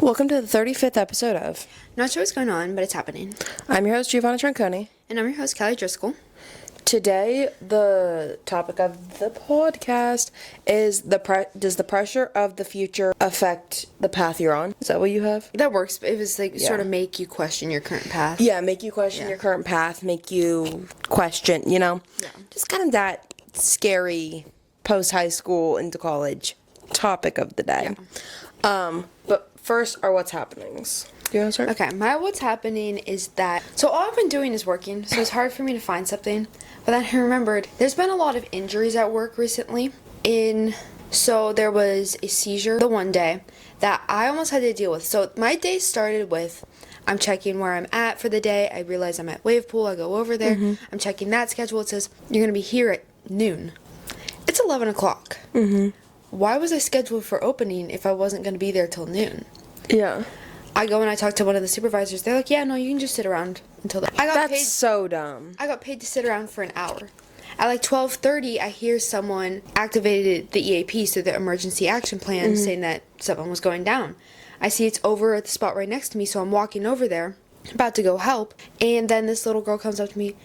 Welcome to the 35th episode of Not sure what's going on, but it's happening. I'm your host, Giovanna Tronconi. And I'm your host, Callie Driscoll. Today, the topic of the podcast is does the pressure of the future affect the path you're on? Is that what you have? That works. It was sort of make you question your current path. Yeah, make you question your current path, make you question, just kind of that scary post-high school into college topic of the day. Yeah. But first are what's happenings. Do you want to start? Okay, my what's happening is that, so all I've been doing is working, so it's hard for me to find something. But then I remembered, there's been a lot of injuries at work recently. So there was a seizure the one day that I almost had to deal with. So my day started with, I'm checking where I'm at for the day. I realize I'm at Wave Pool. I go over there. Mm-hmm. I'm checking that schedule. It says, you're going to be here at noon. It's 11 o'clock. Mm-hmm. Why was I scheduled for opening if I wasn't going to be there till noon? Yeah. I go and I talk to one of the supervisors. They're like, yeah, no, you can just sit around until then. That's so dumb. I got paid to sit around for an hour. At like 12:30, I hear someone activated the EAP, so the emergency action plan, saying that someone was going down. I see it's over at the spot right next to me, so I'm walking over there, about to go help, and then this little girl comes up to me.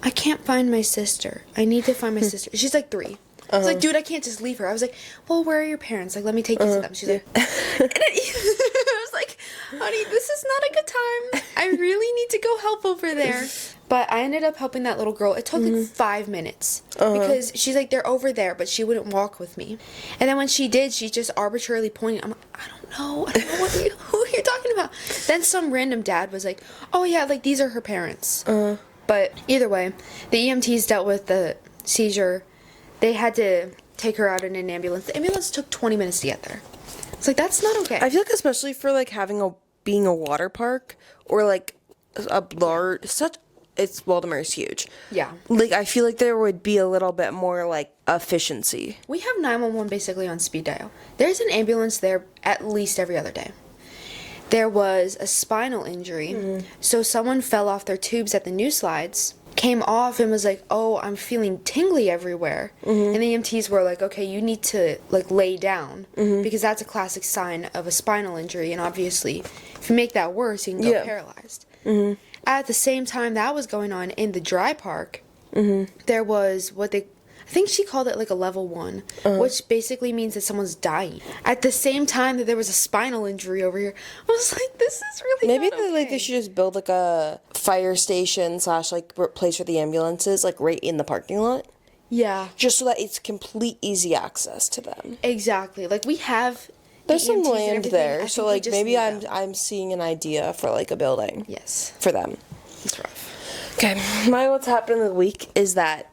I can't find my sister. I need to find my sister. She's like 3. I was like, dude, I can't just leave her. I was like, well, where are your parents? Like, let me take you to them. She's like, and I was like, honey, this is not a good time. I really need to go help over there. But I ended up helping that little girl. It took like 5 minutes because she's like, they're over there, but she wouldn't walk with me. And then when she did, she just arbitrarily pointed. I'm like, I don't know who you're talking about. Then some random dad was like, oh yeah, like these are her parents. But either way, the EMTs dealt with the seizure. They had to take her out in an ambulance. The ambulance took 20 minutes to get there. It's like, that's not okay. I feel like especially for like being a water park or like a large Baltimore is huge. Yeah. Like I feel like there would be a little bit more like efficiency. We have 911 basically on speed dial. There's an ambulance there at least every other day. There was a spinal injury. So someone fell off their tubes at the new slides, came off and was like, oh, I'm feeling tingly everywhere. And the EMTs were like, okay, you need to like lay down because that's a classic sign of a spinal injury. And obviously, if you make that worse, you can go paralyzed. At the same time that was going on in the dry park, there was I think she called it like a level 1, which basically means that someone's dying. At the same time that there was a spinal injury over here, I was like, this is really maybe not okay. they should just build like a fire station / like place for the ambulances like right in the parking lot. Yeah. Just so that it's complete easy access to them. Exactly. Like we have there's some land there, so like maybe I'm seeing an idea for like a building. Yes. For them. It's rough. Okay, what's happened in the week is that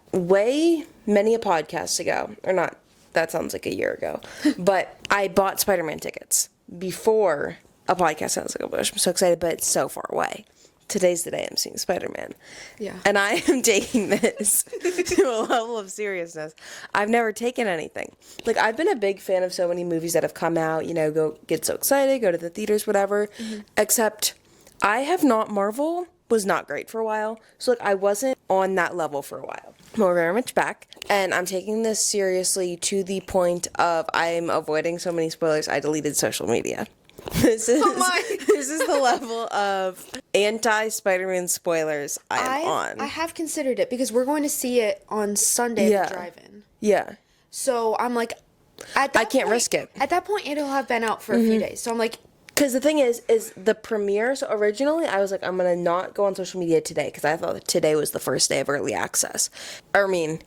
many a podcast ago, or not, that sounds like a year ago, but I bought Spider-Man tickets before a podcast sounds like I'm so excited, but it's so far away. Today's the day I'm seeing Spider-Man. Yeah. And I am taking this to a level of seriousness. I've never taken anything. Like, I've been a big fan of so many movies that have come out, go get so excited, go to the theaters, whatever, except Marvel was not great for a while. So, like, I wasn't on that level for a while. We're very much back. And I'm taking this seriously to the point of I'm avoiding so many spoilers, I deleted social media. This is the level of anti-Spider-Man spoilers I am on. I have considered it because we're going to see it on Sunday at the drive-in. Yeah. So I'm like, I can't risk it. At that point, it'll have been out for a few days. So I'm like, because the thing is the premiere, so originally I was like, I'm going to not go on social media today because I thought that today was the first day of early access.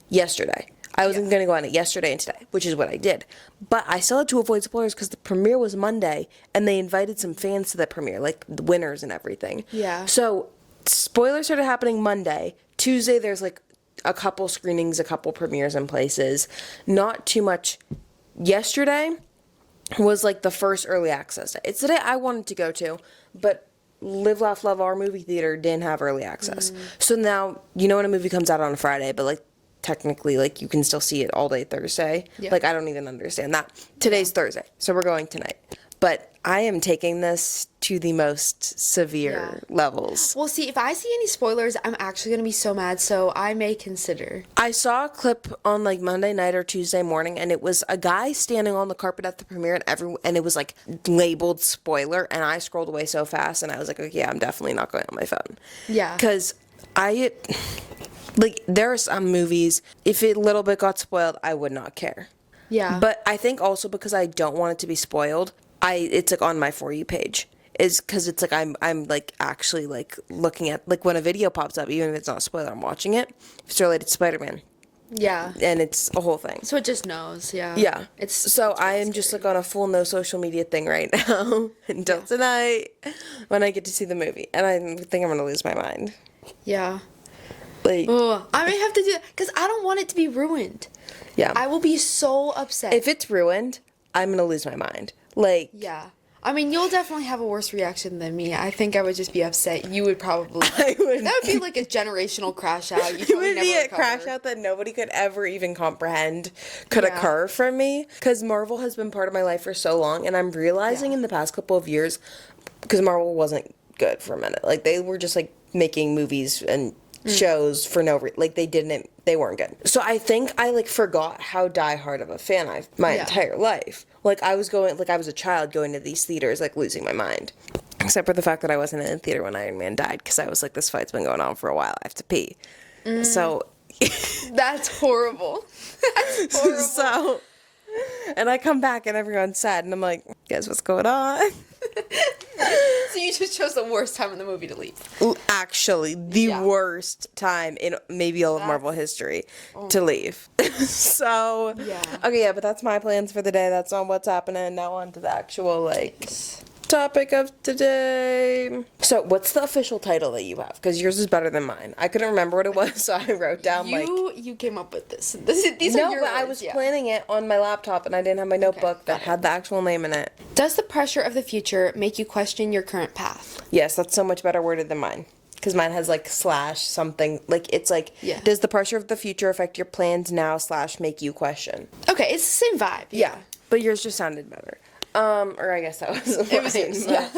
Yesterday. I wasn't going to go on it yesterday and today, which is what I did. But I still had to avoid spoilers because the premiere was Monday, and they invited some fans to the premiere, like the winners and everything. Yeah. So spoilers started happening Monday. Tuesday, there's like a couple screenings, a couple premieres in places. Not too much. Yesterday was like the first early access day. It's the day I wanted to go to, but Live, Laugh, Love, our movie theater didn't have early access. So now, when a movie comes out on a Friday, but like, technically, like, you can still see it all day Thursday. Yeah. Like, I don't even understand that. Today's Thursday, so we're going tonight. but I am taking this to the most severe levels. Well, see, if I see any spoilers, I'm actually going to be so mad, so I may consider. I saw a clip on like Monday night or Tuesday morning, and it was a guy standing on the carpet at the premiere, and it was like labeled spoiler, and I scrolled away so fast, and I was like, okay, yeah, I'm definitely not going on my phone. Yeah. Because like, there are some movies, if it a little bit got spoiled, I would not care. Yeah. But I think also because I don't want it to be spoiled, it's like on my For You page. Is because it's like I'm like actually like looking at, like, when a video pops up, even if it's not a spoiler, I'm watching it. If it's related to Spider-Man. Yeah. And it's a whole thing. So it just knows, yeah. Yeah. It's I am just like on a full no social media thing right now until tonight when I get to see the movie. And I think I'm going to lose my mind. Yeah. Like, Ugh, I may have to do it because I don't want it to be ruined. yeah. I will be so upset. If it's ruined, I'm going to lose my mind. Like, Yeah. I mean, you'll definitely have a worse reaction than me. I think I would just be upset. You would probably... I would. That would be like a generational crash out. It would be a crash out that nobody could ever even comprehend could occur for me. Because Marvel has been part of my life for so long, and I'm realizing in the past couple of years, because Marvel wasn't good for a minute. Like, they were just, like, making movies and shows for no reason. Like, they weren't good. So I think I, like, forgot how diehard of a fan my entire life. Like, I was a child going to these theaters, like, losing my mind. Except for the fact that I wasn't in the theater when Iron Man died, because I was like, this fight's been going on for a while, I have to pee. So... That's horrible. That's horrible. So... And I come back and everyone's sad, and I'm like, guess what's going on? So you just chose the worst time in the movie to leave. Actually, the worst time in maybe all of Marvel history to leave. So, okay, but that's my plans for the day. That's on what's happening. Now on to the actual, like, topic of today. So, what's the official title that you have? Because yours is better than mine. I couldn't remember what it was, so I wrote down, You came up with this. These no, are your but I words, was planning it on my laptop, and I didn't have my notebook that had the actual name in it. Does the pressure of the future make you question your current path? Yes, that's so much better worded than mine. Because mine has, like, slash something. Like, it's like, does the pressure of the future affect your plans now / make you question? Okay, it's the same vibe. Yeah. But yours just sounded better. Or I guess that was mine. It was yours, yeah.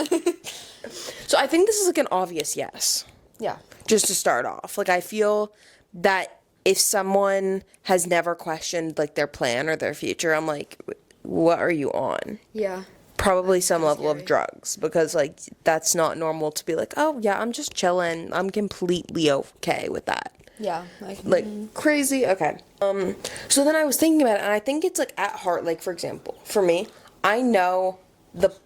So I think this is, like, an obvious yes. Yeah. Just to start off. Like, I feel that if someone has never questioned, like, their plan or their future, I'm like, what are you on? Yeah. Probably some level of drugs, because, like, that's not normal to be like, oh, yeah, I'm just chilling. I'm completely okay with that. Yeah. Like, crazy. Okay. So then I was thinking about it, and I think it's, like, at heart, like, for example, for me, I know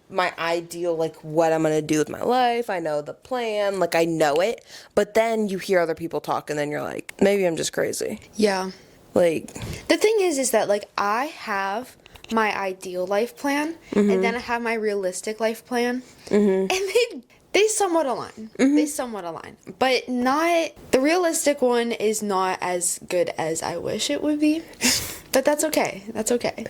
my ideal, like, what I'm gonna do with my life. I know the plan, like, I know it, but then you hear other people talk, and then you're like, maybe I'm just crazy. Yeah. Like, the thing is that, like, I have my ideal life plan, and then I have my realistic life plan, and they somewhat align. They somewhat align, but not the realistic one is not as good as I wish it would be. But that's okay. That's okay.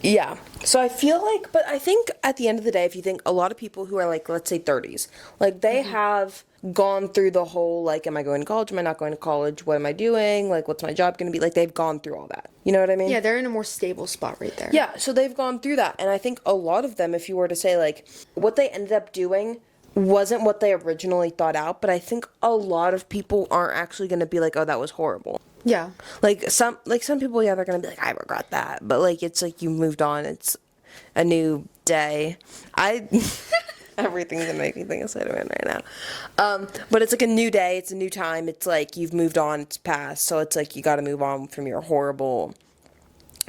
Yeah. So I feel like, but I think at the end of the day, if you think a lot of people who are, like, let's say 30s, like, they have gone through the whole, like, am I going to college? Am I not going to college? What am I doing? Like, what's my job going to be? Like, they've gone through all that. You know what I mean? Yeah, they're in a more stable spot right there. Yeah, so they've gone through that. And I think a lot of them, if you were to say, like, what they ended up doing wasn't what they originally thought out, but I think a lot of people aren't actually going to be like, oh, that was horrible. Yeah. Like, some people, yeah, they're going to be like, I regret that. But, like, it's like you moved on. It's a new day. Everything's going to make me think of Spider-Man right now. But it's like a new day. It's a new time. It's like you've moved on. It's past. So it's like you got to move on from your horrible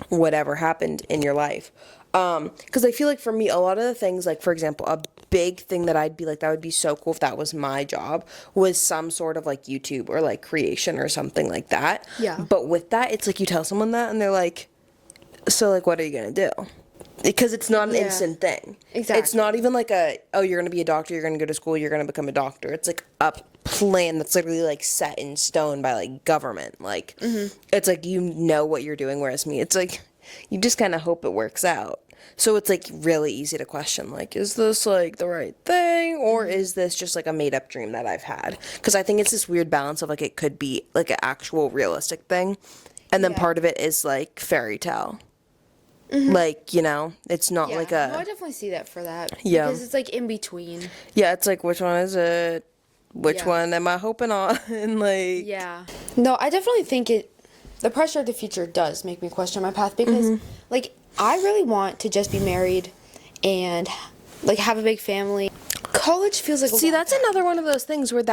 whatever happened in your life. Because I feel like for me, a lot of the things, like, for example, a big thing that I'd be like, that would be so cool if that was my job, was some sort of, like, YouTube or, like, creation or something like that. Yeah. But with that, it's like you tell someone that and they're like, so, like, what are you going to do? Because it's not an instant thing. Exactly. It's not even like you're going to be a doctor, you're going to go to school, you're going to become a doctor. It's like a plan that's literally, like, set in stone by, like, government. Like, it's like you know what you're doing, whereas me, it's like you just kind of hope it works out. So it's, like, really easy to question, like, is this, like, the right thing, or is this just, like, a made-up dream that I've had? Because I think it's this weird balance of, like, it could be, like, an actual realistic thing, and then part of it is, like, fairy tale. Like, you know, it's not Yeah. like No, I definitely see that for that. Yeah. Because it's like in between. yeah, it's like, which one is it? Which Yeah. one am I hoping on? And like, Yeah. No, I definitely think the pressure of the future does make me question my path because, like, I really want to just be married and, like, have a big family. College feels like a see, long that's time. another one of those things where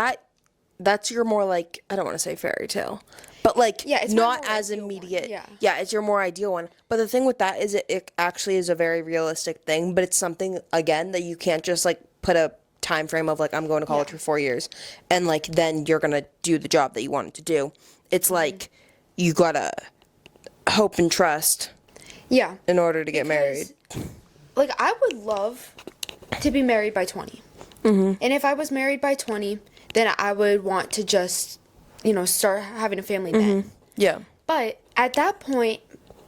that's your more like, I don't want to say fairy tale, but like, Yeah, it's my not more as ideal one, immediate. yeah. It's your more ideal one. But the thing with that is it actually is a very realistic thing, but it's something, again, that you can't just like put a time frame of like, I'm going to college for 4 years and like then you're gonna do the job that you wanted to do. It's like you gotta hope and trust Yeah. in order to get married. Like, I would love to be married by 20. And if I was married by 20, then I would want to just, you know, start having a family then. Yeah. But at that point,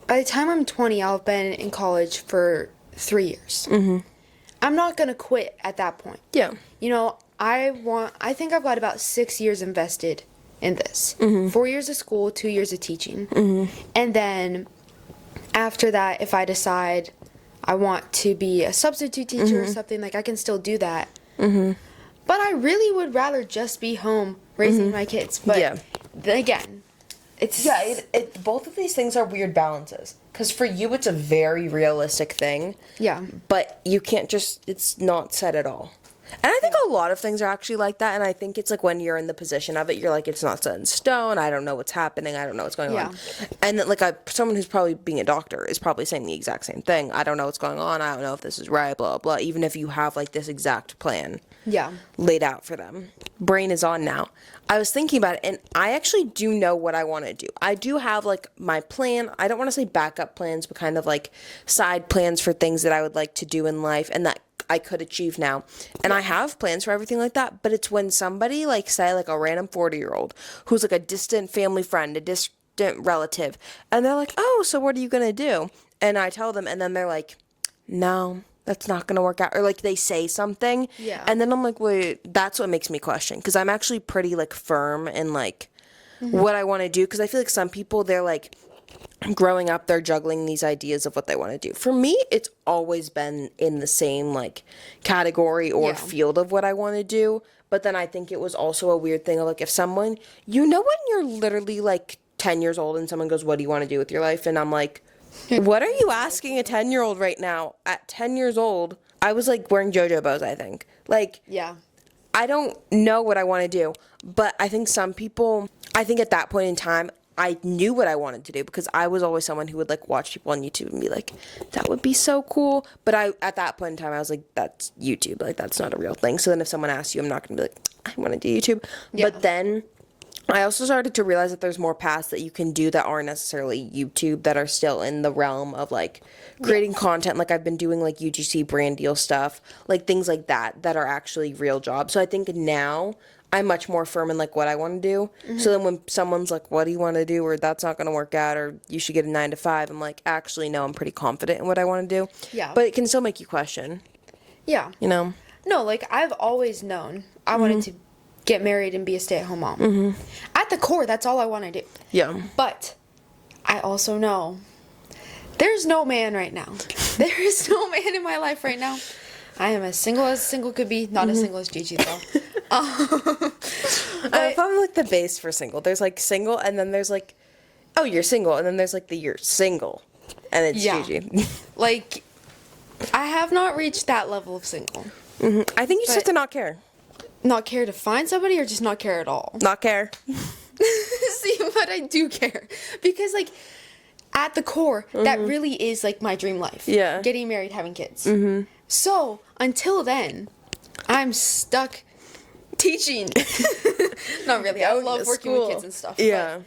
by the time I'm 20, I'll have been in college for 3 years. I'm not going to quit at that point. Yeah. You know, I think I've got about 6 years invested in this. 4 years of school, 2 years of teaching. And then after that, if I decide I want to be a substitute teacher or something, like, I can still do that. But I really would rather just be home raising my kids. But Yeah. again, it's... Yeah, both of these things are weird balances. Because for you, it's a very realistic thing. Yeah. But you can't just, it's not set at all. And I think a lot of things are actually like that. And I think it's like when you're in the position of it, you're like, it's not set in stone. I don't know what's happening. I don't know what's going on. And then, like, someone who's probably being a doctor is probably saying the exact same thing. I don't know what's going on. I don't know if this is right, blah, blah, blah. Even if you have, like, this exact plan laid out for them. Brain is on now. I was thinking about it, and I actually do know what I want to do. I do have, like, my plan. I don't want to say backup plans, but kind of, like, side plans for things that I would like to do in life and that I could achieve now. And I have plans for everything like that, but it's when somebody, like, say, like, a random 40-year-old who's, like, a distant family friend, a distant relative, and they're like, oh, so what are you going to do? And I tell them, and then they're like, no, that's not going to work out. Or, like, they say something. Yeah. And then I'm like, wait, that's what makes me question. Because I'm actually pretty, like, firm in, like, what I want to do. Because I feel like some people, they're, like, growing up, they're juggling these ideas of what they want to do. For me, it's always been in the same, like, category or field of what I want to do. But then I think it was also a weird thing of, like, if someone, you know, when you're literally, like, 10 years old and someone goes, what do you want to do with your life? And I'm like, what are you asking a 10-year-old right now? At 10 years old, I was, like, wearing JoJo bows, I think. Like, I don't know what I want to do. But I think some people, I think at that point in time, I knew what I wanted to do because I was always someone who would, like, watch people on YouTube and be like, that would be so cool. But at that point in time, I was like, that's YouTube. Like, that's not a real thing. So then if someone asks you, I'm not going to be like, I want to do YouTube. But then I also started to realize that there's more paths that you can do that aren't necessarily YouTube, that are still in the realm of, like, creating content. Like, I've been doing, like, UGC brand deal stuff, like, things like that are actually real jobs. So I think now I'm much more firm in, like, what I want to do. So then when someone's like, what do you want to do? Or that's not going to work out, or you should get a 9 to 5. I'm like, actually, no, I'm pretty confident in what I want to do. Yeah. But it can still make you question. Yeah. You know? No, like, I've always known I wanted to get married and be a stay-at-home mom. At the core, that's all I want to do. Yeah. But I also know there's no man right now. There is no man in my life right now. I am as single could be. Not as single as Gigi, though. I found, like, the base for single. There's, like, single, and then there's, like, oh, you're single, and then there's, like, you're single, and it's Gigi. Like, I have not reached that level of single. I think you just have to not care. Not care to find somebody, or just not care at all? Not care. See, but I do care. Because, like, at the core, that really is, like, my dream life. Yeah. Getting married, having kids. So, until then, I'm stuck teaching. Not really. I love working with kids and stuff. Yeah.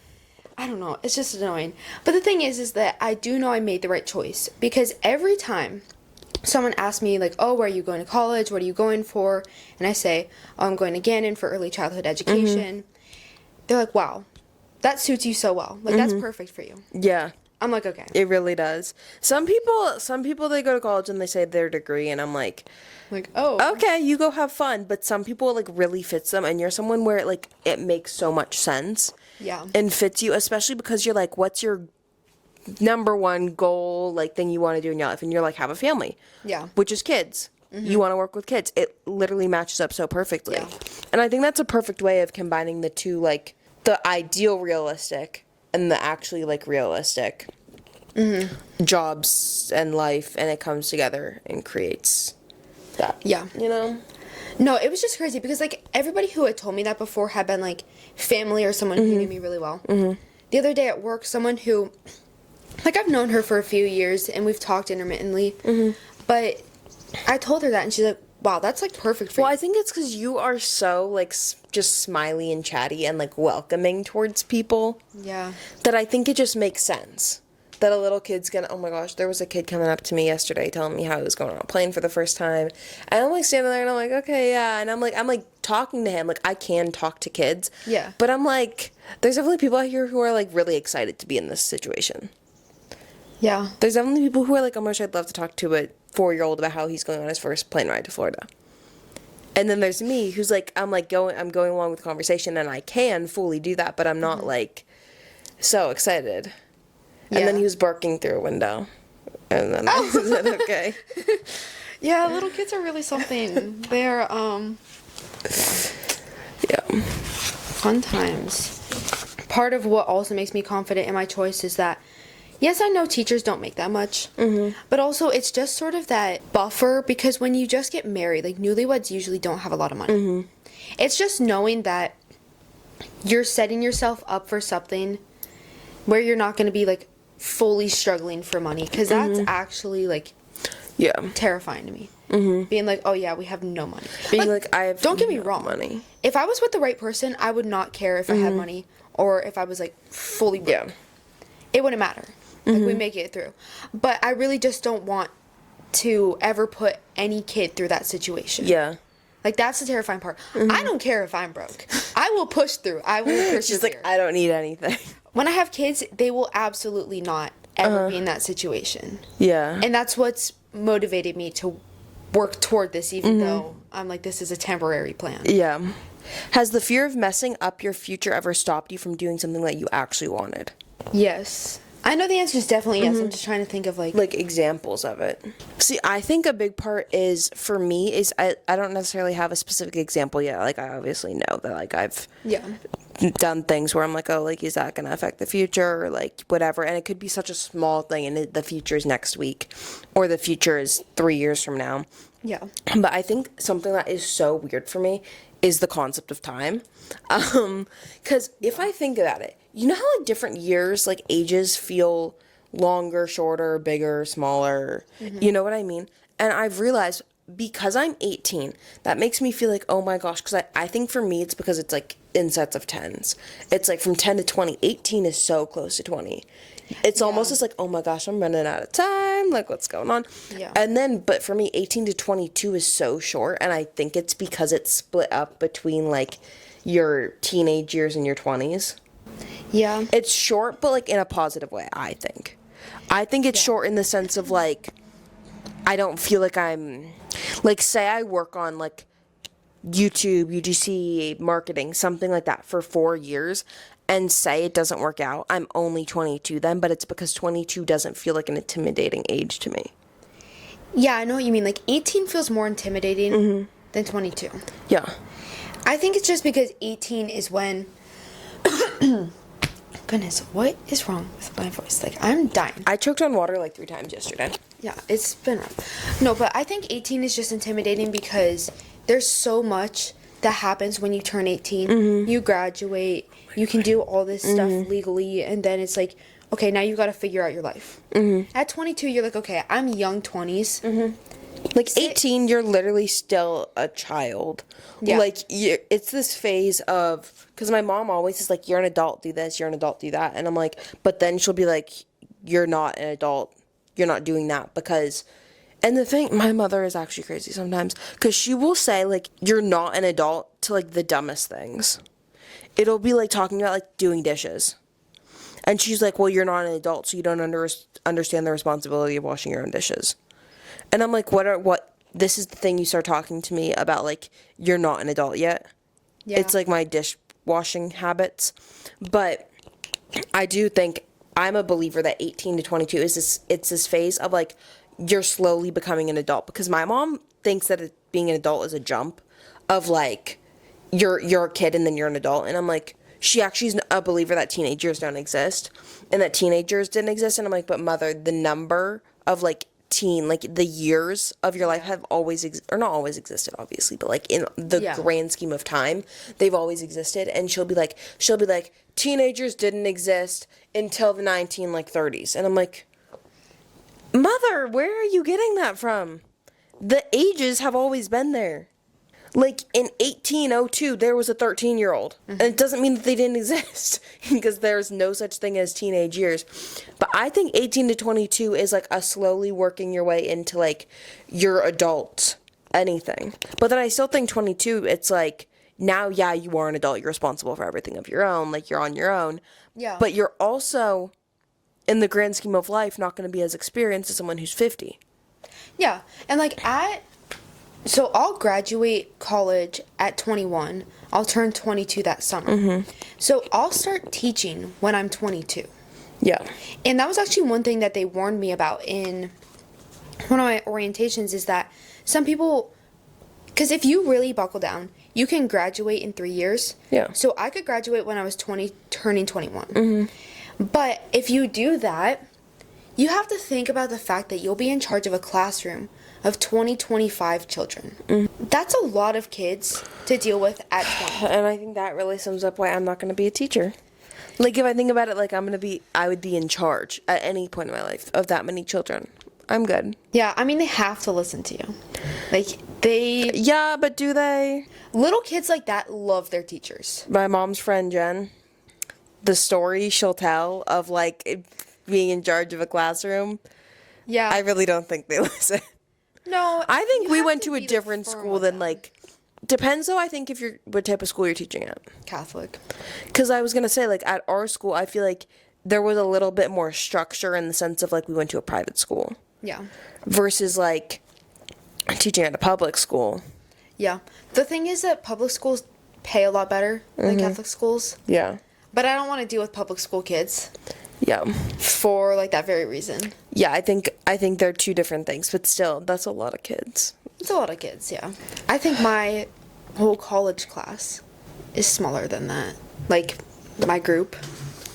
But I don't know. It's just annoying. But the thing is that I do know I made the right choice. Because every time someone asks me, like, oh, where are you going to college? What are you going for? And I say, oh, I'm going to Gannon for early childhood education. They're like, wow, that suits you so well. Like, that's perfect for you. Yeah. I'm like, okay. It really does. Some people they go to college and they say their degree, and I'm like, oh, okay, you go have fun. But some people, like, really fits them, and you're someone where, like, it makes so much sense. Yeah. And fits you, especially because you're like, what's your number one goal, like, thing you want to do in your life, and you're like, have a family. Yeah. Which is kids. You want to work with kids. It literally matches up so perfectly. Yeah. And I think that's a perfect way of combining the two, like, the ideal realistic and the actually, like, realistic jobs and life, and it comes together and creates that. Yeah. You know? No, it was just crazy because, like, everybody who had told me that before had been, like, family or someone who knew me really well. The other day at work, someone who, like, I've known her for a few years and we've talked intermittently, but I told her that and she's like, wow, that's, like, perfect for Well, you. I think it's because you are so, like, just smiley and chatty and, like, welcoming towards people Yeah. that I think it just makes sense. That a little kid's gonna, oh my gosh, there was a kid coming up to me yesterday telling me how he was going on a plane for the first time. And I'm like standing there and I'm like, okay, yeah. And I'm like talking to him. Like, I can talk to kids. Yeah. But I'm like, there's definitely people out here who are like really excited to be in this situation. Yeah. There's definitely people who are like, oh my gosh, I'd love to talk to a 4-year-old about how he's going on his first plane ride to Florida. And then there's me who's like, I'm going along with the conversation and I can fully do that, but I'm not like so excited. And then he was barking through a window. And then I said, okay. Yeah, little kids are really something. They're, Yeah. fun times. Part of what also makes me confident in my choice is that, yes, I know teachers don't make that much, but also it's just sort of that buffer because when you just get married, like newlyweds usually don't have a lot of money. It's just knowing that you're setting yourself up for something where you're not going to be like fully struggling for money because that's actually like Yeah. terrifying to me. Being like, oh yeah, we have no money. Being like I have Don't get me no wrong. money. If I was with the right person, I would not care if I had money or if I was like fully broke. Yeah. It wouldn't matter. Like we make it through. But I really just don't want to ever put any kid through that situation. Yeah. Like that's the terrifying part. I don't care if I'm broke. I will push through. I will persevere. She's like, I don't need anything. When I have kids, they will absolutely not ever be in that situation. Yeah. And that's what's motivated me to work toward this, even though I'm like, this is a temporary plan. Yeah. Has the fear of messing up your future ever stopped you from doing something that you actually wanted? Yes. I know the answer is definitely yes. I'm just trying to think of like Examples of it. See, I think a big part is, for me, is I don't necessarily have a specific example yet. Like, I obviously know that, like, I've done things where I'm like, oh, like, is that going to affect the future? Or, like, whatever. And it could be such a small thing, and the future is next week. Or the future is 3 years from now. Yeah. But I think something that is so weird for me is the concept of time. Because if I think about it, you know how, like, different years, like, ages feel longer, shorter, bigger, smaller? You know what I mean? And I've realized, because I'm 18, that makes me feel like, oh my gosh, because I think for me it's because it's, like, in sets of 10s. It's, like, from 10 to 20. 18 is so close to 20. It's almost just like, oh my gosh, I'm running out of time. Like, what's going on? Yeah. And then, but for me, 18 to 22 is so short. And I think it's because it's split up between, like, your teenage years and your 20s. Yeah. It's short, but, like, in a positive way, I think. I think it's short in the sense of, like, I don't feel like I'm, like, say I work on, like, YouTube, UGC, marketing, something like that for 4 years, and say it doesn't work out. I'm only 22 then, but it's because 22 doesn't feel like an intimidating age to me. Yeah, I know what you mean. Like, 18 feels more intimidating than 22. Yeah. I think it's just because 18 is when... Goodness, what is wrong with my voice? Like, I'm dying. I choked on water like 3 times yesterday. Yeah, it's been rough. No, but I think 18 is just intimidating because there's so much that happens when you turn 18. You graduate, you can do all this stuff legally, and then it's like, okay, now you got to figure out your life. At 22, you're like, okay, I'm young 20s. Like, 18, you're literally still a child. Yeah. Like, it's this phase of... Because my mom always is like, you're an adult, do this, you're an adult, do that. And I'm like... But then she'll be like, you're not an adult, you're not doing that, because... And the thing... My mother is actually crazy sometimes. Because she will say, like, you're not an adult to, like, the dumbest things. It'll be, like, talking about, like, doing dishes. And she's like, well, you're not an adult, so you don't understand the responsibility of washing your own dishes. And I'm like, what, this is the thing you start talking to me about, like, you're not an adult yet. Yeah. It's like my dishwashing habits. But I do think I'm a believer that 18 to 22 it's this phase of like you're slowly becoming an adult, because my mom thinks that being an adult is a jump of like you're a kid and then you're an adult, and I'm like, she actually is a believer that teenagers don't exist and that teenagers didn't exist, and I'm like, but mother, the number of like like the years of your life have always or not always existed, obviously, but like in the grand scheme of time, they've always existed. And she'll be like teenagers didn't exist until the 30s, and I'm like, mother, where are you getting that from? The ages have always been there. Like, in 1802, there was a 13-year-old. And it doesn't mean that they didn't exist, because there's no such thing as teenage years. But I think 18 to 22 is, like, a slowly working your way into, like, your adult anything. But then I still think 22, it's, like, now, yeah, you are an adult. You're responsible for everything of your own. Like, you're on your own. Yeah. But you're also, in the grand scheme of life, not going to be as experienced as someone who's 50. Yeah. And, like, so I'll graduate college at 21. I'll turn 22 that summer. So I'll start teaching when I'm 22. Yeah. And that was actually one thing that they warned me about in one of my orientations, is that some people, because if you really buckle down, you can graduate in 3 years. Yeah. So I could graduate when I was 20, turning 21. But if you do that, you have to think about the fact that you'll be in charge of a classroom of 25 children. That's a lot of kids to deal with at 20. And I think that really sums up why I'm not going to be a teacher. Like, if I think about it, like, I would be in charge at any point in my life of that many children. I'm good. Yeah, I mean, they have to listen to you. Like, Yeah, but do they? Little kids like that love their teachers. My mom's friend, Jen, the story she'll tell of, like, being in charge of a classroom, Yeah. I really don't think they listen. No, I think you we have went to to a be, different firm school with than, them. like, depends, though, I think, if what type of school you're teaching at. Catholic. Because I was going to say, like, at our school, I feel like there was a little bit more structure in the sense of, like, we went to a private school. Yeah. Versus, like, teaching at a public school. Yeah. The thing is that public schools pay a lot better than Catholic schools. Yeah. But I don't want to deal with public school kids Yeah. for, like, that very reason. Yeah, I think they're two different things, but still, that's a lot of kids. It's a lot of kids, yeah. I think my whole college class is smaller than that. Like, my group.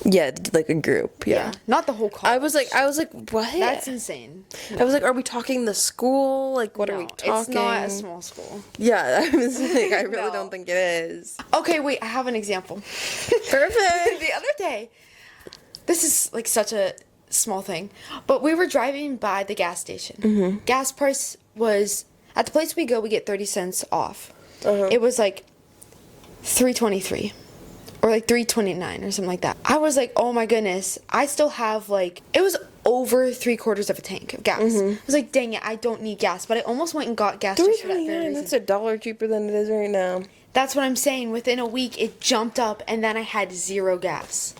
Yeah, like a group. Yeah. Not the whole college. I was like, what? That's insane. I was like, are we talking the school? Like, what are we talking? It's not a small school. Yeah, I was like, I really No. don't think it is. Okay, wait, I have an example. Perfect. The other day, this is like such a small thing, but we were driving by the gas station. Gas price was, at the place we go, we get 30 cents off. It was like $3.23 or like $3.29 or something like that. I was like, oh my goodness, I still have like, it was over 3/4 of a tank of gas. I was like, dang it, I don't need gas, but I almost went and got gas just for that very $3.29. reason. That's $1 cheaper than it is right now. That's what I'm saying. Within a week, it jumped up, and then I had zero gas.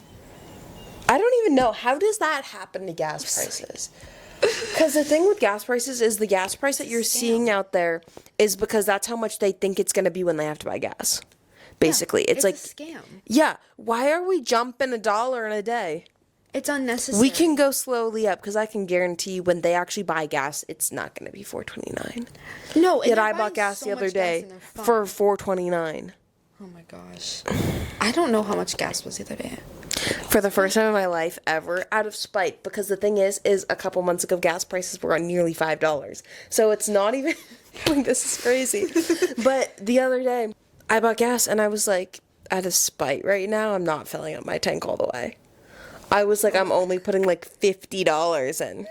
I don't even know, how does that happen to gas prices? Because the thing with gas prices is the gas price that you're seeing out there is because that's how much they think it's going to be when they have to buy gas. Basically, it's like a scam. Yeah, why are we jumping $1 in a day? It's unnecessary. We can go slowly up, because I can guarantee you when they actually buy gas, it's not going to be $4.29. No, and Yet they're I buying bought gas so the other much gas day and they're fine. for $4.29. Oh my gosh. I don't know how much gas was the other day. For the first time in my life ever, out of spite, because the thing is a couple months ago gas prices were on nearly $5. So it's not even like, this is crazy. But the other day I bought gas and I was like, out of spite right now, I'm not filling up my tank all the way. I was like, I'm only putting like $50 in.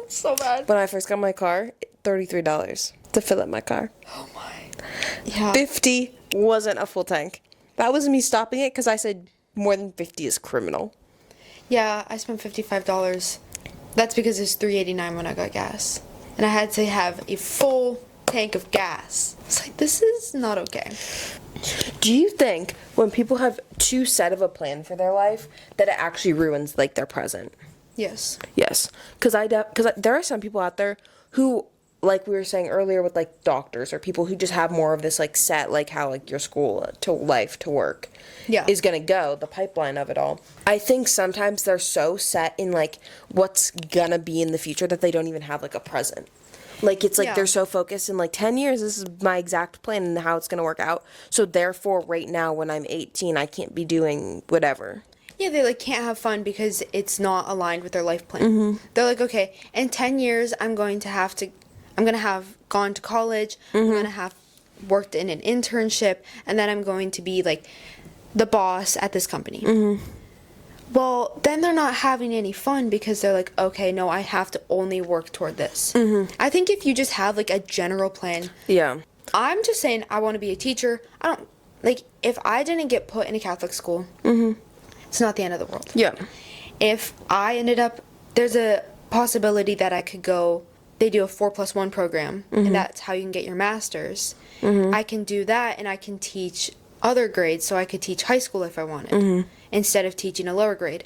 So bad. When I first got my car, $33 to fill up my car. Oh my. Yeah. 50 wasn't a full tank. That was me stopping it because I said more than 50 is criminal. Yeah, I spent $55. That's because it was $3.89 when I got gas. And I had to have a full tank of gas. It's like, this is not okay. Do you think when people have too set of a plan for their life that it actually ruins like their present? Yes. Yes, because there are some people out there who like we were saying earlier with like doctors or people who just have more of this like set, like how like your school to life to work is gonna go, the pipeline of it all. I think sometimes they're so set in like what's gonna be in the future that they don't even have like a present. Like, it's like they're so focused in, like, 10 years, this is my exact plan and how it's going to work out. So, therefore, right now, when I'm 18, I can't be doing whatever. Yeah, they, like, can't have fun because it's not aligned with their life plan. They're like, okay, in 10 years, I'm going to have gone to college, I'm going to have worked in an internship, and then I'm going to be, like, the boss at this company. Well, then they're not having any fun because they're like, okay, no, I have to only work toward this. I think if you just have, like, a general plan. Yeah. I'm just saying I want to be a teacher. I don't, like, if I didn't get put in a Catholic school, it's not the end of the world. Yeah. If I ended up, there's a possibility that I could go, they do a 4+1 program, and that's how you can get your master's. I can do that, and I can teach other grades, so I could teach high school if I wanted, instead of teaching a lower grade.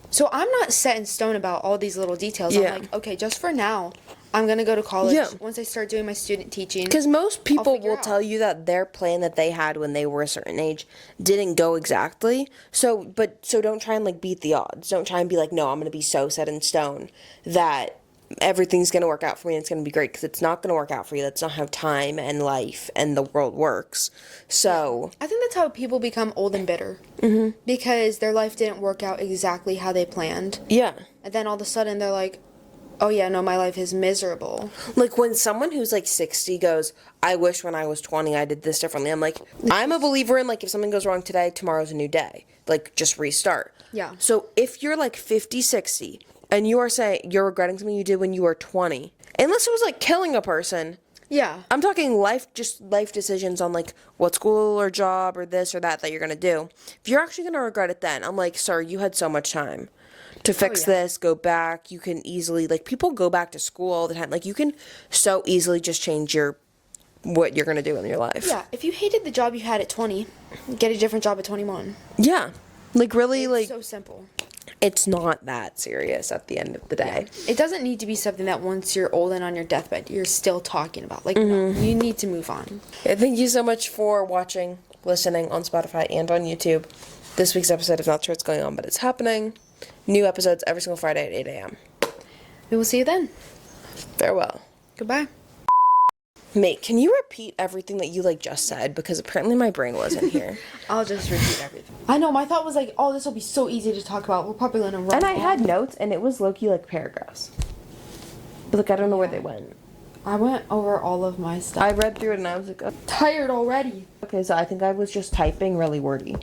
So I'm not set in stone about all these little details. I'm like, okay, just for now, I'm going to go to college. Once I start doing my student teaching. Because most people will tell you that their plan that they had when they were a certain age didn't go exactly. So don't try and, like, beat the odds. Don't try and be like, no, I'm going to be so set in stone that everything's going to work out for me and it's going to be great, because it's not going to work out for you. That's not how time and life and the world works. So I think that's how people become old and bitter. Because their life didn't work out exactly how they planned. Yeah. And then all of a sudden they're like, oh yeah, no, my life is miserable. Like, when someone who's, like, 60 goes, I wish when I was 20 I did this differently. I'm like, I'm a believer in, like, if something goes wrong today, tomorrow's a new day. Like, just restart. Yeah. So if you're, like, 50, 60, and you are saying you're regretting something you did when you were 20, unless it was, like, killing a person. Yeah. I'm talking life decisions on, like, what school or job or this or that you're going to do. If you're actually going to regret it then, I'm like, sir, you had so much time to fix this, go back. You can easily, like, people go back to school all the time. Like, you can so easily just change what you're going to do in your life. Yeah. If you hated the job you had at 20, get a different job at 21. Yeah. Like, really, It's like, so simple. It's not that serious at the end of the day. It doesn't need to be something that once you're old and on your deathbed, you're still talking about. Like, no, you need to move on. Thank you so much for watching, listening on Spotify and on YouTube. This week's episode, I'm not sure what's going on, but it's happening. New episodes every single Friday at 8 a.m. We will see you then. Farewell. Goodbye. Mate, can you repeat everything that you, like, just said? Because apparently my brain wasn't here. I'll just repeat everything. I know, my thought was like, oh, this will be so easy to talk about. We're probably going to run. And I had notes, and it was low-key, like, paragraphs. But, like, I don't know where they went. I went over all of my stuff. I read through it, and I was like, oh. Tired already. Okay, so I think I was just typing really wordy.